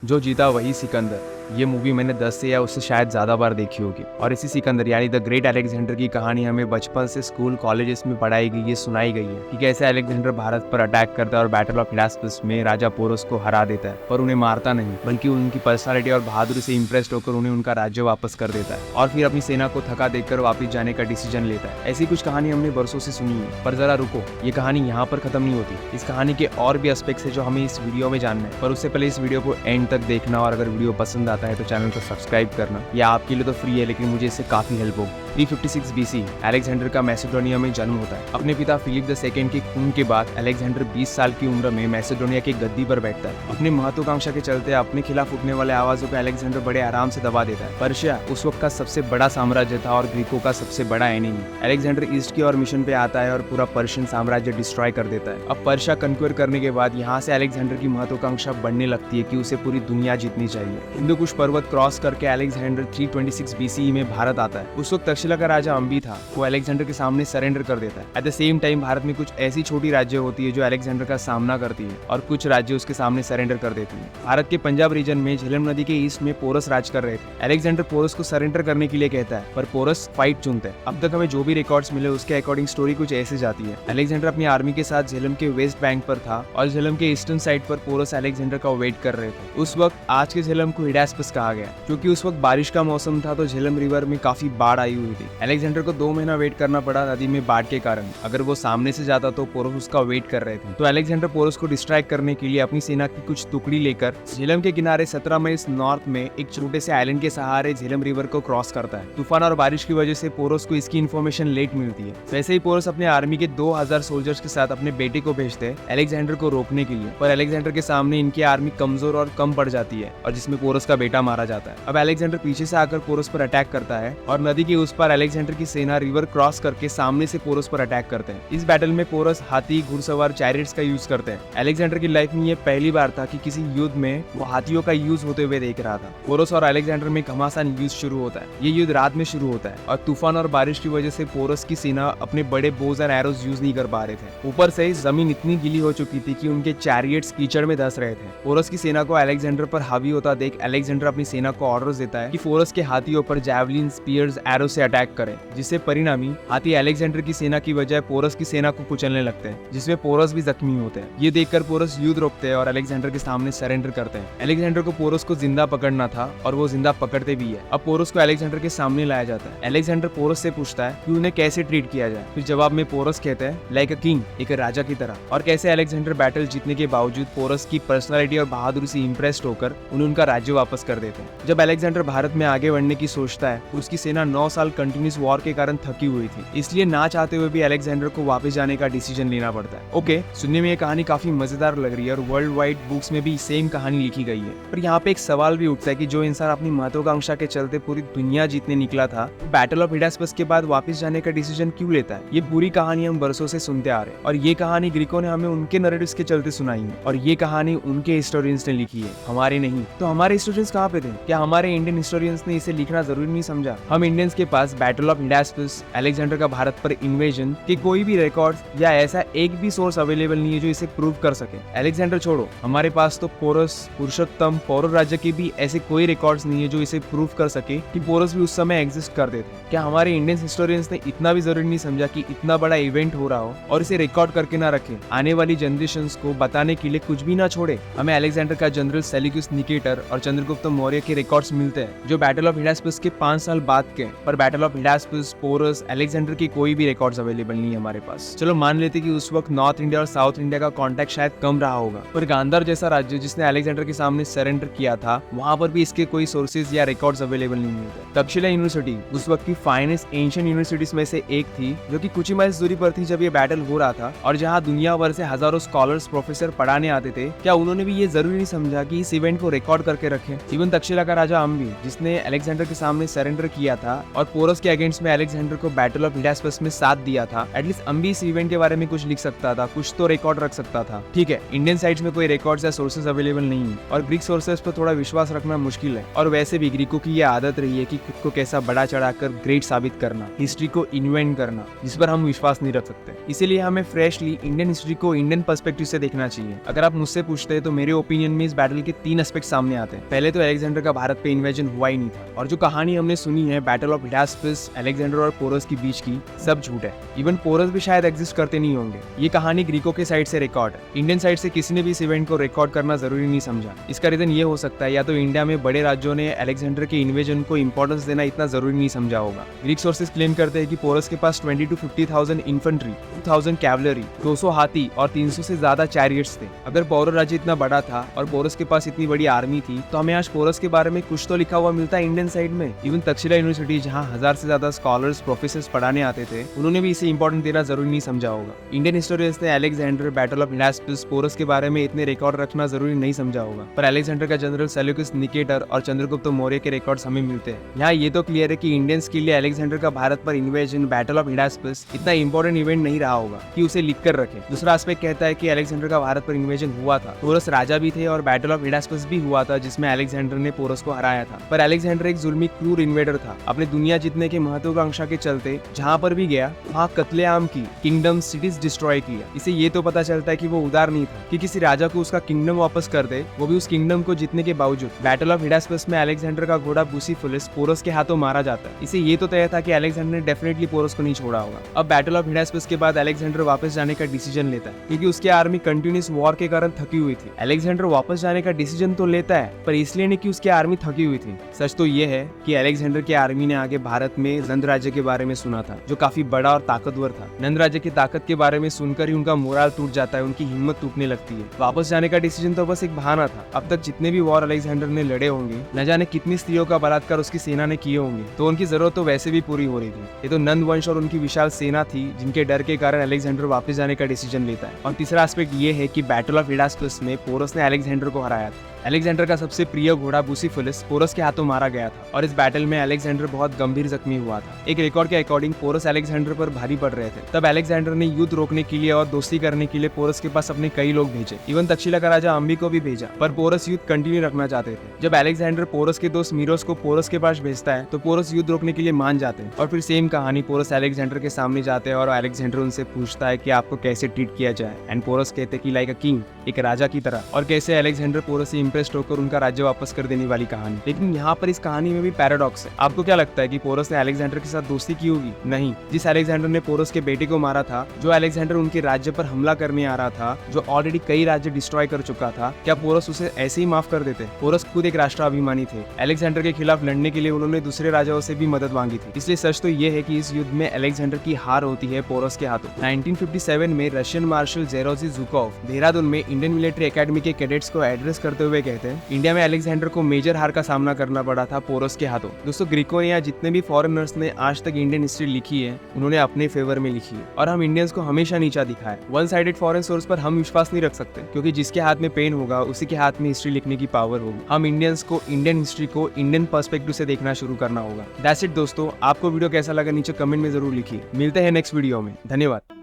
जो जीता वही सिकंदर। ये मूवी मैंने 10 से या उससे शायद ज़्यादा बार देखी होगी। और इसी सिकंदर यानी द ग्रेट अलेक्जेंडर की कहानी हमें बचपन से स्कूल कॉलेजेस में पढ़ाई गई है, सुनाई गई है कि कैसे अलेक्जेंडर भारत पर अटैक करता है और बैटल ऑफ हिडास्पस में राजा पोरस को हरा देता है, पर उन्हें मारता नहीं बल्कि उनकी पर्सनालिटी और बहादुरी से इंप्रेस्ड होकर उन्हें उनका राज्य वापस कर देता है और फिर अपनी सेना को थका देखकर वापस जाने का डिसीजन लेता है। ऐसी कुछ कहानी हमने बरसों से सुनी है, पर जरा रुको, ये कहानी यहाँ पर खत्म नहीं होती। इस कहानी के और भी एस्पेक्ट्स है जो हमें इस वीडियो में जानना है, पर उससे पहले इस वीडियो को एंड तक देखना और अगर वीडियो पसंद आता है तो चैनल को सब्सक्राइब करना। यह आपके लिए तो फ्री है लेकिन मुझे इससे काफी हेल्प होगी। 356 BC अलेक्जेंडर का मैसेडोनिया में जन्म होता है। अपने पिता फिलिप II के खून के बाद अलेक्जेंडर 20 साल की उम्र में मैसेडोनिया की गद्दी पर बैठता है। अपनी महत्वाकांक्षा के चलते अपने खिलाफ उठने वाले आवाजों को अलेक्जेंडर बड़े आराम से दबा देता है। पर्शिया उस वक्त का सबसे बड़ा साम्राज्य था और ग्रीकों का सबसे बड़ा एनिमी। अलेक्जेंडर ईस्ट की ओर मिशन पे आता है और पूरा पर्शियन साम्राज्य डिस्ट्रॉय कर देता है। अब पर्शिया कन्क्वेयर करने के बाद यहाँ से अलेक्जेंडर की महत्वाकांक्षा बढ़ने लगती है कि उसे पूरी दुनिया जीतनी चाहिए। हिंदू कुश पर्वत क्रॉस करके अलेक्जेंडर 326 BCE में भारत आता है। उस वक्त तक्षशिला का राजा अंबी था, वो अलेक्जेंडर के सामने सरेंडर कर देता है। At the same time Bharat में कुछ ऐसी छोटी राज्य होती है जो अलेक्जेंडर का सामना करती है और कुछ राज्य उसके सामने सरेंडर कर देती है। भारत के पंजाब रीजन में झेलम नदी के ईस्ट में पोरस राज कर रहे थे। अलेक्जेंडर पोरस को सरेंडर करने के लिए कहता है, पर पोरस फाइट चुनता है। अब तक हमें जो भी रिकॉर्ड्स मिले उसके अकॉर्डिंग स्टोरी कुछ ऐसे जाती है। अलेक्जेंडर अपनी आर्मी के साथ झेलम के वेस्ट बैंक पर था और झेलम के ईस्टर्न साइड पर पोरस अलेक्जेंडर का वेट कर रहे थे। उस वक्त आज के झेलम को हिडास्पस कहा गया क्योंकि उस वक्त बारिश का मौसम था तो झेलम रिवर में काफी बाढ़ आई हुई थी। अलेक्जेंडर को 2 महीना वेट करना पड़ा नदी में बाढ़ के कारण। अगर वो सामने से जाता तो पोरस उसका वेट कर रहे थे। तो अलेक्जेंडर पोरस को डिस्ट्रैक्ट करने के लिए अपनी सेना की कुछ टुकड़ी लेकर झेलम के किनारे 17 माइल्स नॉर्थ में एक छोटे से आइलैंड के सहारे झेलम रिवर को क्रॉस करता है। तूफान और बारिश की वजह से पोरस को इसकी इन्फॉर्मेशन लेट मिलती है। वैसे ही पोरस अपने आर्मी के 2000 सोल्जर्स के साथ अपने बेटे को भेजते हैं अलेक्जेंडर को रोकने के लिए, पर अलेक्जेंडर के सामने इनकी आर्मी कमजोर और कम पड़ जाती है और जिसमें पोरस का बेटा मारा जाता है। अब अलेक्जेंडर पीछे से आकर पोरस पर अटैक करता है और नदी के उस पार अलेक्जेंडर की सेना रिवर क्रॉस करके सामने से पोरस पर अटैक करते हैं। इस बैटल में पोरस हाथी, घुड़सवार, चैरियट्स का यूज करते हैं। अलेक्जेंडर की लाइफ में ये पहली बार था कि किसी युद्ध में वो हाथियों का यूज होते हुए देख रहा था। पोरस और अलेक्जेंडर में घमासान युद्ध शुरू होता है। ये युद्ध रात में शुरू होता है और तूफान और बारिश की वजह से पोरस की सेना अपने बड़े बोज एंड एरोज यूज नहीं कर पा रहे थे। ऊपर से जमीन इतनी गीली हो चुकी थी कि उनके चैरियट्स कीचड़ में धंस रहे थे। पोरस की सेना को अलेक्जेंडर पर हावी होता देख अलेक्जेंडर अपनी सेना को ऑर्डर देता है कि पोरस के हाथियों पर जैवलिन, स्पीयर्स, एरो से अटैक करें, जिससे परिणामी हाथी अलेक्जेंडर की सेना की बजाय पोरस की सेना को कुचलने लगते हैं, जिसमें पोरस भी जख्मी होते हैं। ये देखकर पोरस युद्ध रोकते हैं और अलेक्जेंडर के सामने सरेंडर करते हैं। अलेक्जेंडर को पोरस को जिंदा पकड़ना था और वो जिंदा पकड़ते भी है। अब पोरस को अलेक्जेंडर के सामने लाया जाता है। अलेक्जेंडर पोरस से पूछता है कि उन्हें कैसे ट्रीट किया जाए। फिर जवाब में पोरस कहते हैं लाइक अ किंग, एक राजा की तरह। और कैसे अलेक्जेंडर बैटल जीतने के बावजूद पोरस की पर्सनालिटी और बहादुरी से इंप्रेस्ड होकर उन्हें उनका राज्य वापस कर देते हैं। जब अलेक्जेंडर भारत में आगे बढ़ने की सोचता है तो उसकी सेना 9 साल कंटिन्यूस वॉर के कारण थकी हुई थी, इसलिए ना चाहते हुए भी अलेक्जेंडर को वापस जाने का डिसीजन लेना पड़ता है। ओके, सुनने में ये कहानी काफी मजेदार लग रही है और वर्ल्ड वाइड बुक्स में भी सेम कहानी लिखी गई है, पर यहाँ पे एक सवाल भी उठता है कि जो इंसान अपनी महत्वाकांक्षा के चलते पूरी दुनिया जीतने निकला था, बैटल ऑफ हिडास्पस के बाद वापस जाने का डिसीजन क्यों लेता है? ये पूरी कहानी हम बरसों से सुनते आ रहे हैं और ये कहानी ग्रीकों ने हमें उनके नरेटिव्स के चलते सुनाई है और ये कहानी उनके हिस्टोरियंस ने लिखी है, हमारे नहीं। तो हमारे हिस्टोरियंस कहाँ पे थे? क्या हमारे इंडियन हिस्टोरियंस ने इसे लिखना जरूरी नहीं समझा? हम इंडियंस के पास बैटल ऑफ हिडास्पस, अलेक्जेंडर का भारत पर इन्वेजन के कोई भी रिकॉर्ड या ऐसा एक भी सोर्स अवेलेबल नहीं है जो इसे प्रूव कर सके। अलेक्जेंडर छोड़ो, हमारे पास तो पोरस, पुरुषोत्तम, पौरव राज्य के भी ऐसे कोई रिकॉर्ड्स नहीं है जो इसे प्रूव कर सके कि पोरस भी उस समय एग्जिस्ट करते थे। क्या हमारे इंडियन हिस्टोरियंस ने इतना भी जरूरी नहीं समझा कि इतना बड़ा इवेंट हो रहा हो और इसे रिकॉर्ड करके ना रखे, आने वाली जनरेशंस को बताने के लिए कुछ भी ना छोड़े? हमें अलेक्जेंडर का जनरल सेल्यूकस निकेटर और चंद्रगुप्त मौर्य के रिकॉर्ड्स मिलते हैं जो बैटल ऑफ हिडास्पस के 5 साल बाद के, पर battle of Hydaspes, porous, Alexander की कोई भी रिकॉर्ड्स अवेलेबल नहीं है हमारे पास। चलो मान लेते कि उस वक्त नॉर्थ इंडिया और साउथ इंडिया का कांटेक्ट शायद कम रहा होगा, पर गांधार जैसा राज्य जिसने अलेक्जेंडर के सामने सरेंडर किया था, वहां पर भी इसके कोई सोर्सेज या रिकॉर्ड्स अवेलेबल नहीं मिलते। तक्षशिला यूनिवर्सिटी उस वक्त की फाइनेस्ट एंशिएंट यूनिवर्सिटीज में से एक थी जो कि कुछ ही माइल्स दूरी पर थी जब ये बैटल हो रहा था और जहां दुनिया भर से हजारों स्कॉलर्स, प्रोफेसर पढ़ाने आते थे। क्या उन्होंने भी ये जरूरी नहीं समझा कि इस इवेंट को रिकॉर्ड करके रखें? इवन तक्षशिला का राजा अंबी जिसने अलेक्जेंडर के सामने सरेंडर किया था और पोरस के अगेंस्ट में अलेक्जेंडर को बैटल ऑफ हिडास्पस में साथ दिया था, एटलीस्ट हम भी इस इवेंट के बारे में कुछ लिख सकता था, कुछ तो रिकॉर्ड रख सकता था। ठीक है, इंडियन साइट्स में कोई रिकॉर्ड्स या सोर्सेज अवेलेबल नहीं है और ग्रीक सोर्सेज पर थोड़ा विश्वास रखना मुश्किल है। और वैसे भी ग्रीकों की यह आदत रही है कि खुद को कैसा बड़ा चढ़ाकर ग्रेट साबित करना, हिस्ट्री को इन्वेंट करना, जिस पर हम विश्वास नहीं रख सकते। इसीलिए हमें फ्रेशली इंडियन हिस्ट्री को इंडियन पर्सपेक्टिव से देखना चाहिए। अगर आप मुझसे पूछते हैं तो मेरे ओपिनियन में इस बैटल के 3 एस्पेक्ट सामने आते हैं। पहले तो अलेक्जेंडर का भारत पे इन्वेजन हुआ ही नहीं था, और जो कहानी हमने सुनी है बैटल ऑफ हिडास्पस अलेक्जेंडर और पोरस के बीच की, सब झूठ है। इवन पोरस भी शायद एग्जिस्ट करते नहीं होंगे। ये कहानी ग्रीकों के साइड से रिकॉर्ड है। इंडियन साइड से किसी ने भी इस इवेंट को रिकॉर्ड करना जरूरी नहीं समझा। इसका रीजन ये हो सकता है या तो इंडिया में बड़े राज्यों ने अलेक्जेंडर के इन्वेजन को इंपॉर्टेंस देना इतना जरूरी नहीं समझा होगा। ग्रीक सोर्सेज क्लेम करते हैं कि पोरस के पास 20 to 50,000 इन्फेंट्री, 2,000 कैवलरी, 200 हाथी और 300 से ज्यादा चैरियट्स थे। अगर पौरव राज्य इतना बड़ा था और पोरस के पास इतनी बड़ी आर्मी थी तो हमें आज पोरस के बारे में कुछ तो लिखा हुआ मिलता है इंडियन साइड में। इवन तक्षशिला यूनिवर्सिटी, जहां 1000 से ज्यादा स्कॉलर्स प्रोफेसर्स पढ़ाने आते थे, उन्होंने भी इसे इंपॉर्टेंट देना जरूरी नहीं समझा होगा। इंडियन हिस्टोरियंस ने Alexander, battle of Hydaspes, porous के बारे में इतने रिकॉर्ड रखना जरूरी नहीं समझा होगा। पर अलेक्जेंडर का जनरल सेल्यूकस निकेटर और चंद्रगुप्त मौर्य के रिकॉर्ड्स हमें मिलते हैं। यहाँ ये तो क्लियर है कि इंडियंस के लिए अलेक्जेंडर का भारत पर इन्वेजन, बैटल ऑफ हिडास्पस इतना इंपॉर्टेंट इवेंट नहीं रहा होगा कि उसे लिख कर रखे। दूसरा एस्पेक्ट कहता है कि अलेक्जेंडर का भारत पर इन्वेजन हुआ था, पोरस राजा भी थे और बैटल ऑफ हिडास्पस भी हुआ था जिसमें अलेक्जेंडर ने पोरस को हराया था। पर अलेक्जेंडर एक जुल्मी क्रूर इन्वेडर था। अपने दुनिया जीतने के महत्वाकांक्षा के चलते जहाँ पर भी गया वहाँ कत्लेआम की, किंगडम, सिटीज डिस्ट्रॉय किया। इसे ये तो पता चलता है कि वो उदार नहीं था कि किसी राजा को उसका किंगडम वापस कर दे, वो भी उस किंगडम को जीतने के बावजूद। बैटल ऑफ हिडास्पस में अलेक्जेंडर का घोड़ा बुसिफुलस पोरस के हाथों मारा जाता है। इसे ये तो तय था कि अलेक्जेंडर ने डेफिनेटली पोरस को नहीं छोड़ा होगा। अब बैटल ऑफ हिडास्पस के बाद अलेक्जेंडर वापस जाने का डिसीजन लेता है क्योंकि उसकी आर्मी कंटिन्यूस वॉर के कारण थकी हुई थी। अलेक्जेंडर वापस जाने का डिसीजन तो लेता है पर इसलिए नहीं कि उसकी आर्मी थकी हुई थी। सच तो ये है कि अलेक्जेंडर की आर्मी ने आगे भारत में नंद राज्य के बारे में सुना था जो काफी बड़ा और ताकतवर था। नंद राज्य की ताकत के बारे में सुनकर ही उनका मोराल टूट जाता है, उनकी हिम्मत टूटने लगती है। वापस जाने का डिसीजन तो बस एक बहाना था। अब तक जितने भी वॉर अलेक्जेंडर ने लड़े होंगे, न जाने कितनी स्त्रियों का बलात्कार उसकी सेना ने किए होंगे, तो उनकी जरूरत तो वैसे भी पूरी हो रही थी। ये तो नंद वंश और उनकी विशाल सेना थी जिनके डर के कारण अलेक्जेंडर वापस जाने का डिसीजन लेता है। और तीसरा एस्पेक्ट ये है कि बैटल ऑफ हिडास्पस में पोरस ने अलेक्जेंडर को हराया था। अलेक्जेंडर का सबसे प्रिय घोड़ा बुसिफुलस पोरस के हाथों मारा गया था और इस बैटल में अलेक्जेंडर बहुत गंभीर जख्मी हुआ था। एक रिकॉर्ड के अकॉर्डिंग पोरस अलेक्जेंडर पर भारी पड़ रहे थे। तब अलेक्जेंडर ने युद्ध रोकने के लिए और दोस्ती करने के लिए पोरस के पास अपने कई लोग भेजे। इवन तक्षशिला का राजा अम्बी को भी भेजा, पर पोरस युद्ध कंटिन्यू रखना चाहते थे। जब अलेक्जेंडर पोरस के दोस्त मीरोस को पोरस के पास भेजता है तो पोरस युद्ध रोकने के लिए मान जाते हैं। और फिर सेम कहानी, पोरस अलेक्जेंडर के सामने जाते हैं और अलेक्जेंडर उनसे पूछता है कि आपको कैसे ट्रीट किया जाए, एंड पोरस कहते हैं कि लाइक अ किंग, एक राजा की तरह। और कैसे अलेक्जेंडर पोरस से इंप्रेस्ड होकर उनका राज्य वापस कर देने वाली कहानी। लेकिन यहाँ पर इस कहानी में भी पैराडॉक्स है। आपको क्या लगता है कि पोरस ने अलेक्जेंडर के साथ दोस्ती की होगी? नहीं। जिस अलेक्जेंडर ने पोरस के बेटे को मारा था, जो अलेक्जेंडर उनके राज्य पर हमला करने आ रहा था, जो ऑलरेडी कई राज्य डिस्ट्रॉय कर चुका था, क्या पोरस उसे ऐसे ही माफ कर देते? पोरस खुद एक राष्ट्राभिमानी थे। अलेक्जेंडर के खिलाफ लड़ने के लिए उन्होंने दूसरे राजाओं से भी मदद मांगी थी। इसलिए सच तो ये है कि इस युद्ध में अलेक्जेंडर की हार होती है पोरस के हाथों। 1957 में रशियन मार्शल जेरोजी जुकोव देहरादून में इंडियन मिलिट्री एकेडमी के कैडेट्स को एड्रेस करते हुए कहते हैं, इंडिया में अलेक्जेंडर को मेजर हार का सामना करना पड़ा था पोरस के हाथों। दोस्तों, ग्रीकों ने या जितने भी फॉरेनर्स ने आज तक इंडियन हिस्ट्री लिखी है, उन्होंने अपने फेवर में लिखी है और हम इंडियंस को हमेशा नीचा दिखाया। वन साइडेड फॉरेन सोर्स पर हम विश्वास नहीं रख सकते क्योंकि जिसके हाथ में पेन होगा उसी के हाथ में हिस्ट्री लिखने की पावर होगी। हम इंडियंस को इंडियन हिस्ट्री को इंडियन पर्सपेक्टिव से देखना शुरू करना होगा। दैट्स इट दोस्तों, आपको वीडियो कैसा लगा नीचे कमेंट में जरूर लिखिए। मिलते हैं नेक्स्ट वीडियो में। धन्यवाद।